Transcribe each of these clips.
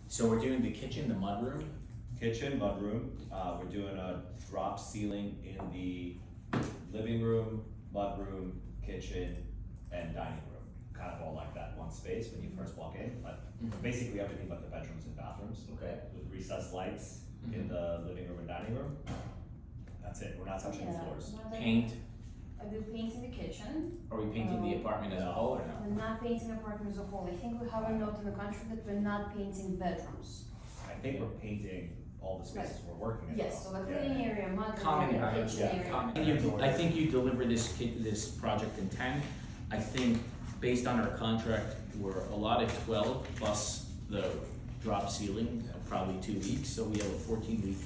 So we're doing the kitchen, the mudroom. Kitchen, mudroom. We're doing a drop ceiling in the living room, mudroom, kitchen, and dining room. Kind of all like that one space when you first walk in, but basically everything but the bedrooms and bathrooms. Okay. With recessed lights in the living room and dining room. That's it. We're not touching the floors. Paint. I do painting the kitchen. Are we painting the apartment as a whole or no? We're not painting the apartment as a whole. I think we have a note in the contract that we're not painting bedrooms. I think we're painting all the spaces we're working in. Yes, so the cleaning area, mud Common area, area, kitchen yeah, area. I think you deliver this project in 10. I think based on our contract, we're allotted 12 plus the drop ceiling of probably 2 weeks, so we have a 14-week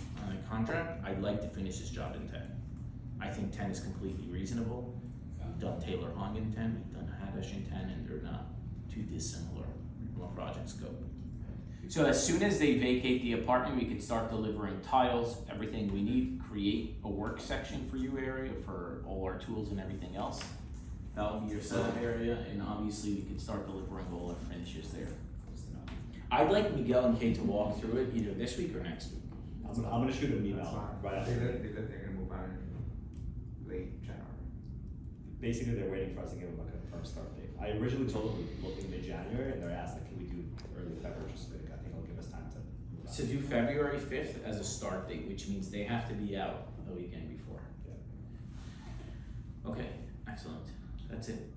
contract. I'd like to finish this job in 10. I think 10 is completely reasonable. We've done Taylor Hung in 10, we've done Haddish in 10, and they're not too dissimilar from a project scope. So as soon as they vacate the apartment, we could start delivering tiles, everything we need, create a work section for you area for all our tools and everything else. That'll be your setup area, and obviously we could start delivering all our finishes there. I'd like Miguel and Kate to walk through it either this week or next week. I'm gonna shoot an email right after. They're gonna move on in late January. Basically, they're waiting for us to give them a confirmed start date. I originally told them we're looking mid-January, and they're asking, can we do early February, just so I think it'll give us time to move on. So do February 5th as a start date, which means they have to be out the weekend before. Yeah. Okay, excellent. That's it.